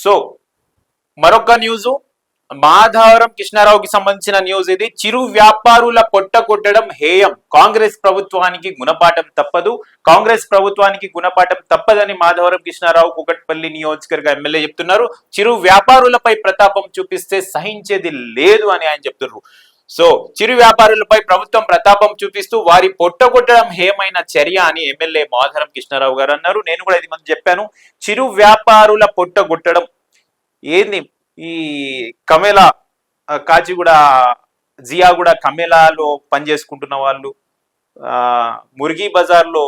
So మరొక news, Madhavaram కృష్ణారావుకి సంబంధించిన news ఇది. చిరు వ్యాపారుల పొట్ట కొట్టడం హేయం, కాంగ్రెస్ ప్రభుత్వానికి గుణపాఠం తప్పదు. కాంగ్రెస్ ప్రభుత్వానికి గుణపాఠం తప్పదని మాధవరం కృష్ణారావు కూకట్పల్లి నియోజకవర్గ ఎమ్మెల్యే చెప్తున్నారు. చిరు వ్యాపారులపై ప్రతాపం చూపిస్తే సహించేది లేదు అని ఆయన చెప్తున్నారు. సో చిరు వ్యాపారులపై ప్రభుత్వం ప్రతాపం చూపిస్తూ వారి పొట్టగొట్టడం హేయమైన చర్య అని ఎమ్మెల్యే మాధవరం కృష్ణారావు గారు అన్నారు. నేను కూడా ఇది మంది చెప్పాను. చిరు వ్యాపారుల పొట్టగొట్టడం ఏంది? ఈ కమేలా కాచిగూడ జియాగూడ కమేలాలో పనిచేసుకుంటున్న వాళ్ళు, మురిగి బజార్లో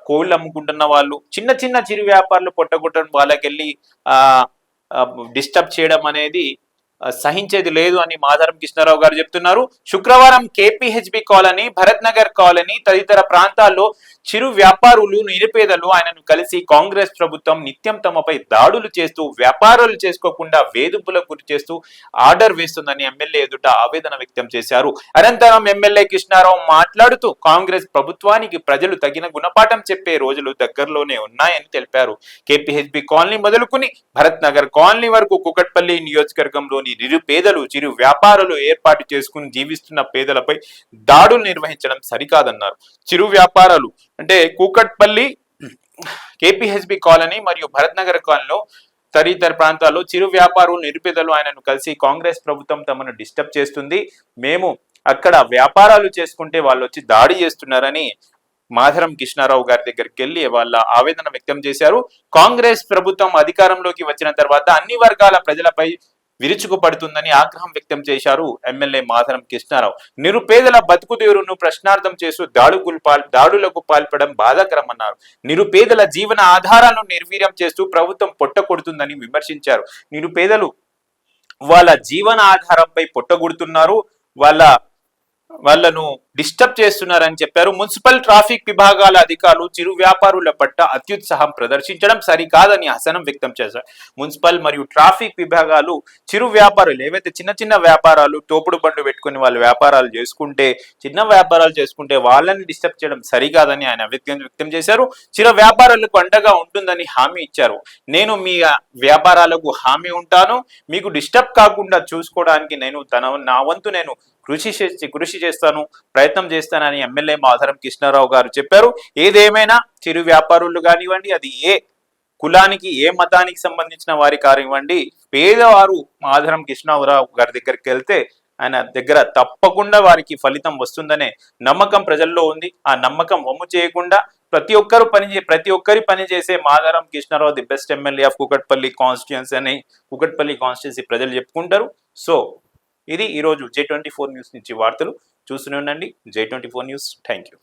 కోళ్ళు అమ్ముకుంటున్న వాళ్ళు, చిన్న చిన్న చిరు వ్యాపారులు పొట్టగొట్టడం, వాళ్ళకెళ్ళి డిస్టర్బ్ చేయడం అనేది సహించేది లేదు అని మాధవరం కృష్ణారావు గారు చెప్తున్నారు. శుక్రవారం KPHB colony, Bharat Nagar colony తదితర ప్రాంతాల్లో చిరు వ్యాపారులు, నిరుపేదలు ఆయనను కలిసి కాంగ్రెస్ ప్రభుత్వం నిత్యం తమపై దాడులు చేస్తూ వ్యాపారాలు చేసుకోకుండా వేధింపులకు గురి చేస్తూ ఆర్డర్ వేస్తుందని ఎమ్మెల్యే ఎదుట ఆవేదన వ్యక్తం చేశారు. అనంతరం ఎమ్మెల్యే కృష్ణారావు మాట్లాడుతూ కాంగ్రెస్ ప్రభుత్వానికి ప్రజలు తగిన గుణపాఠం చెప్పే రోజులు దగ్గరలోనే ఉన్నాయని తెలిపారు. కేపీహెచ్బి కాలనీ మొదలుకుని భరత్ నగర్ కాలనీ వరకు కూకట్పల్లి నియోజకవర్గంలోని నిరుపేదలు, చిరు వ్యాపారులు ఏర్పాటు చేసుకుని జీవిస్తున్న పేదలపై దాడులు నిర్వహించడం సరికాదన్నారు. చిరు వ్యాపారాలు అంటే కూకట్పల్లి, కేపీహెచ్బి కాలనీ మరియు భరత్ నగర్ కాలనీలో తదితర ప్రాంతాల్లో చిరు వ్యాపారులు, నిరుపేదలు ఆయనను కలిసి కాంగ్రెస్ ప్రభుత్వం తమను డిస్టర్బ్ చేస్తుంది, మేము అక్కడ వ్యాపారాలు చేసుకుంటే వాళ్ళు వచ్చి దాడి చేస్తున్నారని మాధవరం కృష్ణారావు గారి దగ్గరికి వెళ్లి వాళ్ళ ఆవేదన వ్యక్తం చేశారు. కాంగ్రెస్ ప్రభుత్వం అధికారంలోకి వచ్చిన తర్వాత అన్ని వర్గాల ప్రజలపై విరుచుకుపడుతుందని ఆగ్రహం వ్యక్తం చేశారు ఎమ్మెల్యే మాధవరం కృష్ణారావు. నిరుపేదల బతుకుదేరును ప్రశ్నార్థం చేస్తూ దాడులకు పాల్పడడం బాధాకరమన్నారు. నిరుపేదల జీవన ఆధారాలను నిర్వీర్యం చేస్తూ ప్రభుత్వం పొట్టకొడుతుందని విమర్శించారు. నిరుపేదలు వాళ్ళ జీవన ఆధారంపై పొట్టగొడుతున్నారు, వాళ్ళను డిస్టర్బ్ చేస్తున్నారని చెప్పారు. మున్సిపల్ ట్రాఫిక్ విభాగాల అధికారులు చిరు వ్యాపారుల పట్ల అత్యుత్సాహం ప్రదర్శించడం సరికాదని అసహనం వ్యక్తం చేశారు. మున్సిపల్ మరియు ట్రాఫిక్ విభాగాలు చిరు వ్యాపారులు ఏవైతే చిన్న చిన్న వ్యాపారాలు, తోపుడు బండ్లు పెట్టుకుని వాళ్ళు వ్యాపారాలు చేసుకుంటే వాళ్ళని డిస్టర్బ్ చేయడం సరికాదని ఆయన వ్యక్తం చేశారు. చిరు వ్యాపారాలకు అండగా ఉంటుందని హామీ ఇచ్చారు. నేను మీ వ్యాపారాలకు హామీ ఉంటాను, మీకు డిస్టర్బ్ కాకుండా చూసుకోవడానికి నా వంతు నేను కృషి చేస్తాను, ప్రయత్నం చేస్తానని ఎమ్మెల్యే మాధవరం కృష్ణారావు గారు చెప్పారు. ఏదేమైనా చిరు వ్యాపారులు కానివ్వండి, అది ఏ కులానికి ఏ మతానికి సంబంధించిన వారి కానివ్వండి, పేదవారు మాధవరం కృష్ణారావు గారి దగ్గరికి వెళ్తే ఆయన దగ్గర తప్పకుండా వారికి ఫలితం వస్తుందనే నమ్మకం ప్రజల్లో ఉంది. ఆ నమ్మకం వమ్ము చేయకుండా ప్రతి ఒక్కరి పని చేసే Madhavaram Krishna Rao the best MLA of Kukatpally constituency అని కూకట్పల్లి కాన్స్టిట్యుయెన్సీ ప్రజలు చెప్పుకుంటారు. సో ఇది ఈరోజు J24 న్యూస్ నుంచి వార్తలు. చూస్తూనే ఉండండి J24 న్యూస్. Thank you.